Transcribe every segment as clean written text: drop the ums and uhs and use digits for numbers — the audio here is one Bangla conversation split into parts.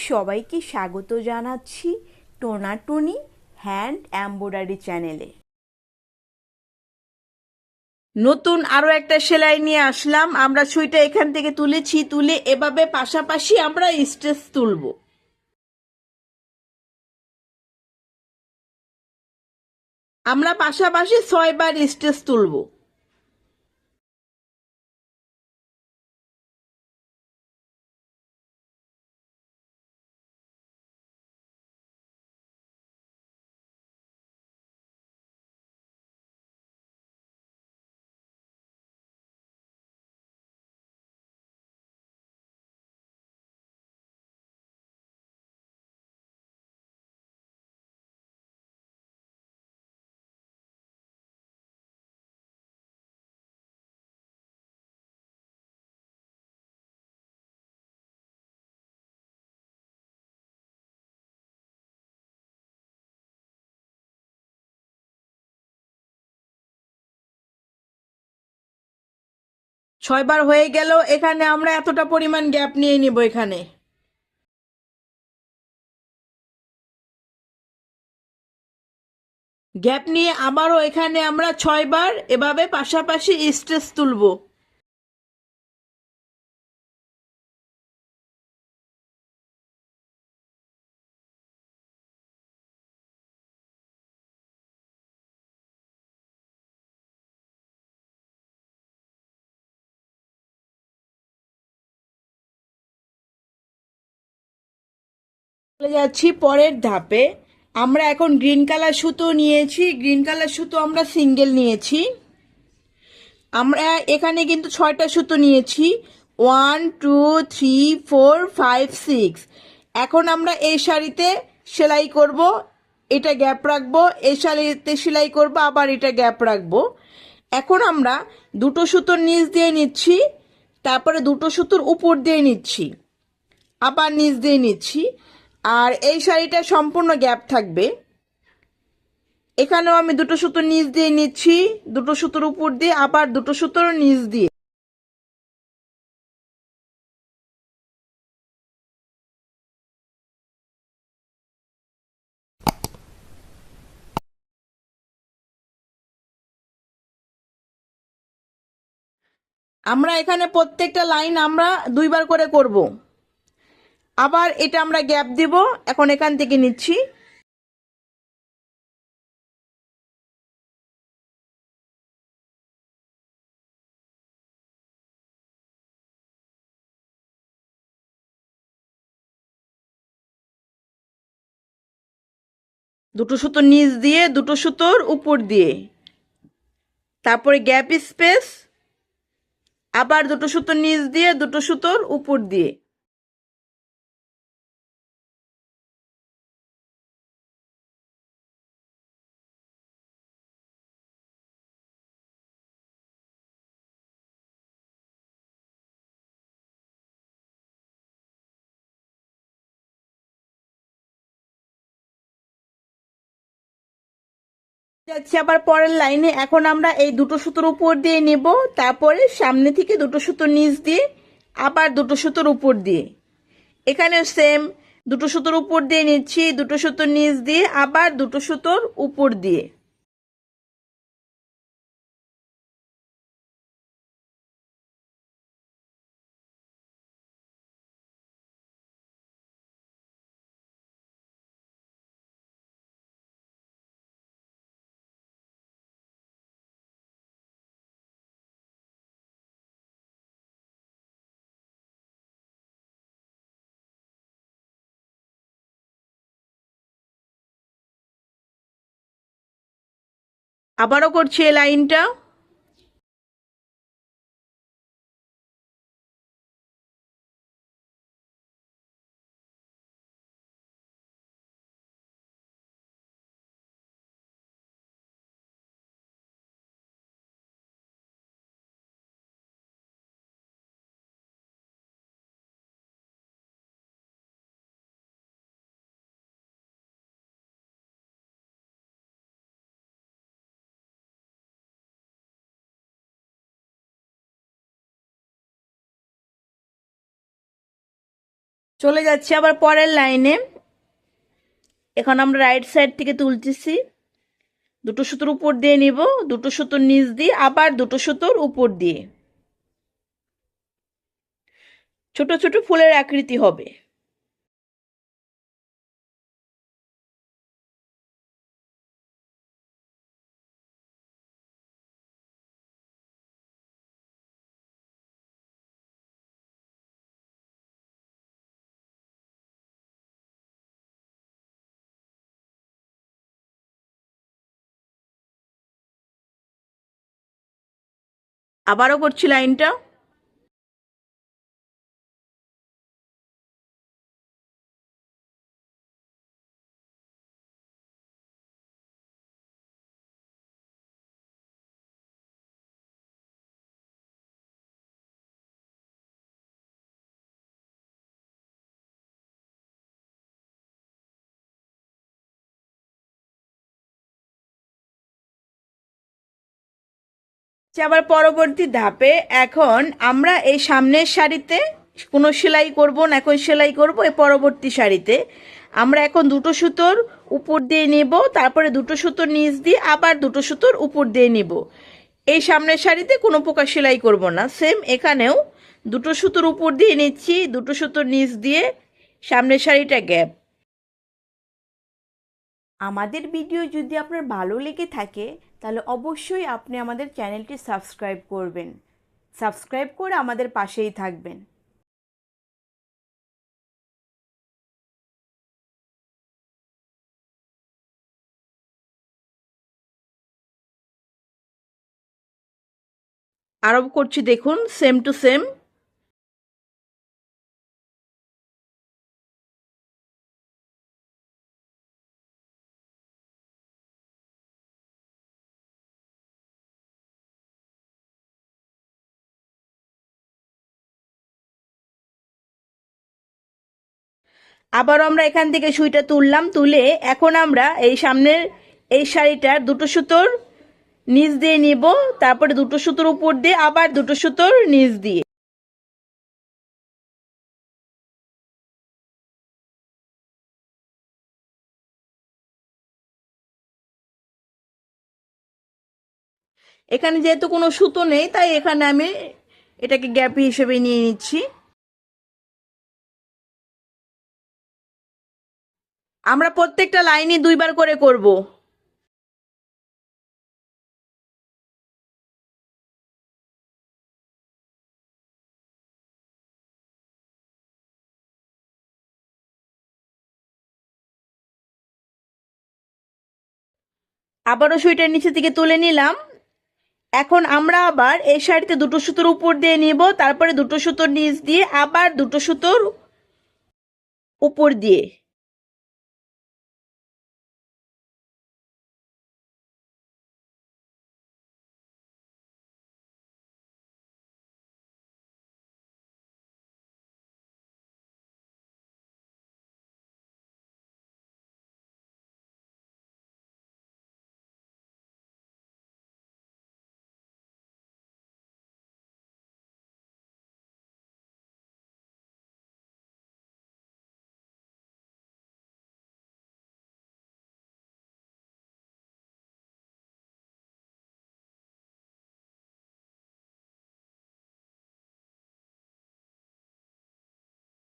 সবাইকে স্বাগত জানাচ্ছি টোনাটুনি হ্যান্ড এমব্রয়ডারি চ্যানেলে। নতুন আরো একটা সেলাই নিয়ে আসলাম। আমরা সুইটা এখান থেকে তুলেছি, তুলে এভাবে পাশাপাশি আমরা স্টিচ তুলবো। আমরা পাশাপাশি 6 বার স্টিচ তুলবো। ছয়বার হয়ে গেল। এখানে আমরা এতটা পরিমাণ গ্যাপ নিয়ে নিব। এখানে গ্যাপ নিয়ে আবারও এখানে আমরা 6 বার এভাবে পাশাপাশি স্টিচ তুলবো। চলে যাচ্ছি পরের ধাপে। আমরা এখন গ্রিন কালার সুতো নিয়েছি, গ্রিন কালার সুতো আমরা সিঙ্গেল নিয়েছি। আমরা এখানে কিন্তু 6টা সুতো নিয়েছি, 1 2 3 4 5 6। এখন আমরা এই শাড়িতে সেলাই করব, এটা গ্যাপ রাখবো, এই শাড়িতে সেলাই করব, আবার এটা গ্যাপ রাখবো। এখন আমরা দুটো সুতোর নিচ দিয়ে নিচ্ছি, তারপরে দুটো সুতোর উপর দিয়ে নিচ্ছি, আবার নিচ দিয়ে নিচ্ছি। আর এই শাড়িটা সম্পূর্ণ গ্যাপ থাকবে। এখানেও আমি দুটো সুতোর নিচ দিয়ে নিচ্ছি, দুটো সুতোর উপর দিয়ে, আবার দুটো সুতোর নিচ দিয়ে। আমরা এখানে প্রত্যেকটা লাইন আমরা 2 বার করে করব। আবার এটা আমরা গ্যাপ দিব। এখন এখান থেকে নিচ্ছি, দুটো সুতোর নিচ দিয়ে, দুটো সুতোর উপর দিয়ে, তারপরে গ্যাপ স্পেস, আবার দুটো সুতোর নিচ দিয়ে, দুটো সুতোর উপর দিয়ে। যাচ্ছি আবার পরের লাইনে। এখন আমরা এই দুটো সুতোর উপর দিয়ে নেব, তারপরে সামনে থেকে দুটো সুতোর নিচ দিয়ে, আবার দুটো সুতোর উপর দিয়ে। এখানে সেম, দুটো সুতোর উপর দিয়ে নিচ্ছি, দুটো সুতোর নিচ দিয়ে, আবার দুটো সুতোর উপর দিয়ে। আবারও করছি এই লাইনটা। চলে যাচ্ছি আবার পরের লাইনে। এখন আমরা রাইট সাইড থেকে তুলতেছি, দুটো সুতোর উপর দিয়ে নিব, দুটো সুতোর নিচ দিয়ে আবার দুটো সুতোর উপর দিয়ে ছোট ছোট ফুলের আকৃতি হবে। আবারও করছি লাইনটা। আবার পরবর্তী ধাপে এখন আমরা এই সামনের শাড়িতে কোনো সেলাই করব না, এখন সেলাই করব এই পরবর্তী শাড়িতে। আমরা এখন দুটো সুতোর উপর দিয়ে নেব, তারপরে দুটো সুতোর নিচ দিয়ে আবার দুটো সুতোর উপর দিয়ে নিব। এই সামনের শাড়িতে কোনো প্রকার সেলাই করব না, সেম এখানেও দুটো সুতোর উপর দিয়ে নিচ্ছি, দুটো সুতোর নিচ দিয়ে, সামনের শাড়িটা গ্যাপ। আমাদের ভিডিও যদি আপনার ভালো লেগে থাকে তাহলে অবশ্যই আপনি আমাদের চ্যানেলটি সাবস্ক্রাইব করবেন, সাবস্ক্রাইব করে আমাদের পাশেই থাকবেন। আরও করছি, দেখুন সেম টু সেম। আবারও আমরা এখান থেকে সুইটা তুললাম, তুলে এখন আমরা এই সামনের এই শাড়িটার দুটো সুতোর নিচ দিয়ে নিব, তারপরে দুটো সুতোর উপর দিয়ে আবার দুটো সুতোর নিচ দিয়ে এখানে যেহেতু কোনো সুতো নেই তাই এখানে আমি এটাকে গ্যাপ হিসেবে নিয়ে নিচ্ছি। আমরা প্রত্যেকটা লাইনই দুইবার করে করব। আবারও সুইটার নিচে থেকে তুলে নিলাম। এখন আমরা আবার এই শাড়িতে দুটো সুতোর উপর দিয়ে নিব, তারপরে দুটো সুতোর নিচ দিয়ে আবার দুটো সুতোর উপর দিয়ে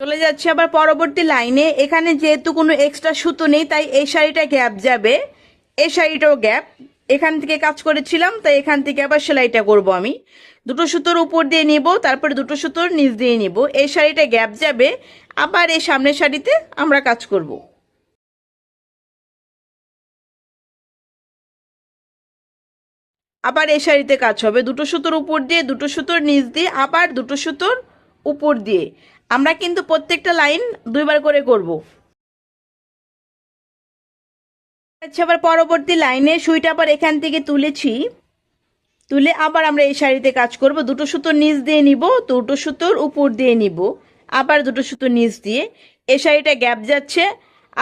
চলে যাচ্ছে আবার পরবর্তী লাইনে। এখানে যেহেতু কোনো এক্সট্রা সুতো নেই তাই এই শাড়িটা গ্যাপ যাবে, এই শাড়িটাও গ্যাপ। এখান থেকে কাজ করেছিলাম তাই এখান থেকে আবার সেলাইটা করব আমি। দুটো সুতোর উপর দিয়ে নিব, তারপরে দুটো সুতোর নিচ দিয়ে নিব, এই শাড়িটা গ্যাপ যাবে। আবার এই সামনের শাড়িতে আমরা কাজ করব। আবার এই শাড়িতে কাজ হবে দুটো সুতোর উপর দিয়ে, দুটো সুতোর নিচ দিয়ে আবার দুটো সুতোর উপর দিয়ে। আমরা কিন্তু প্রত্যেকটা লাইন দুইবার করে করব। আচ্ছা, আবার পরবর্তী লাইনে সুইটা আবার এখান থেকে তুলেছি, তুলে আবার আমরা এই শাড়িতে কাজ করব। দুটো সুতোর নিচ দিয়ে নিব, দুটো সুতোর উপর দিয়ে নিব, আবার দুটো সুতোর নিচ দিয়ে। এই শাড়িটা গ্যাপ যাচ্ছে,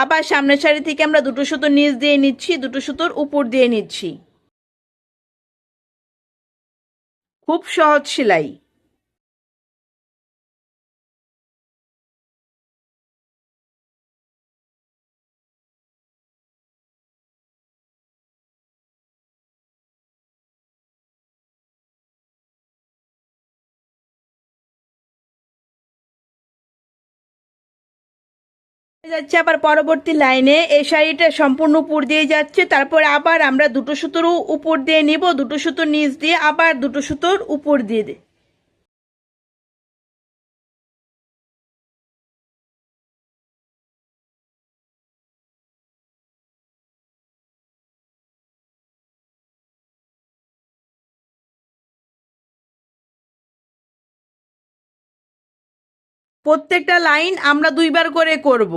আবার সামনের শাড়ি থেকে আমরা দুটো সুতোর নিচ দিয়ে নিচ্ছি, দুটো সুতোর উপর দিয়ে নিচ্ছি। খুব সহজ সেলাই। যাচ্ছে আবার পরবর্তী লাইনে এই শাড়িটা সম্পূর্ণ উপর দিয়ে যাচ্ছে, তারপরে আবার আমরা দুটো সুতোর উপর দিয়ে নিব, দুটো সুতোর নিচ দিয়ে আবার দুটো সুতোর উপর দিয়ে দিই। প্রত্যেকটা লাইন আমরা দুইবার করে করব।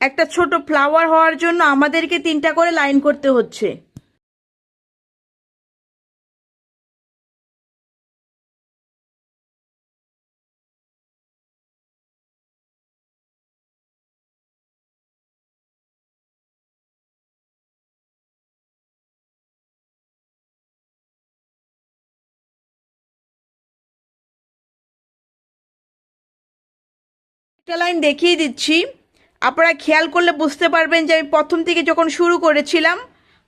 একটা ছোট ফ্লাওয়ার হওয়ার জন্য আমাদেরকে 3টা করে লাইন করতে হচ্ছে। একটা লাইন দেখিয়ে দিচ্ছি, আপনারা খেয়াল করলে বুঝতে পারবেন যে আমি প্রথম থেকে যখন শুরু করেছিলাম,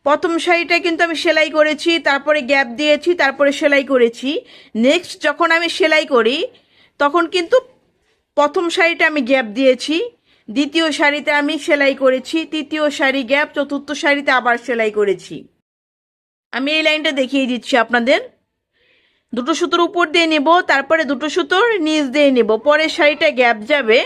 প্রথম শাড়িটা কিন্তু আমি সেলাই করেছি, তারপরে গ্যাপ দিয়েছি, তারপরে সেলাই করেছি। নেক্সট যখন আমি সেলাই করি তখন কিন্তু প্রথম শাড়িটা আমি গ্যাপ দিয়েছি, দ্বিতীয় শাড়িতে আমি সেলাই করেছি, তৃতীয় শাড়ি গ্যাপ, চতুর্থ শাড়িতে আবার সেলাই করেছি। আমি এই লাইনটা দেখিয়ে দিচ্ছি আপনাদের। দুটো সুতোর উপর দিয়ে নেব, তারপরে দুটো সুতোর নিচ দিয়ে নেব, পরের শাড়িটা গ্যাপ যাবে,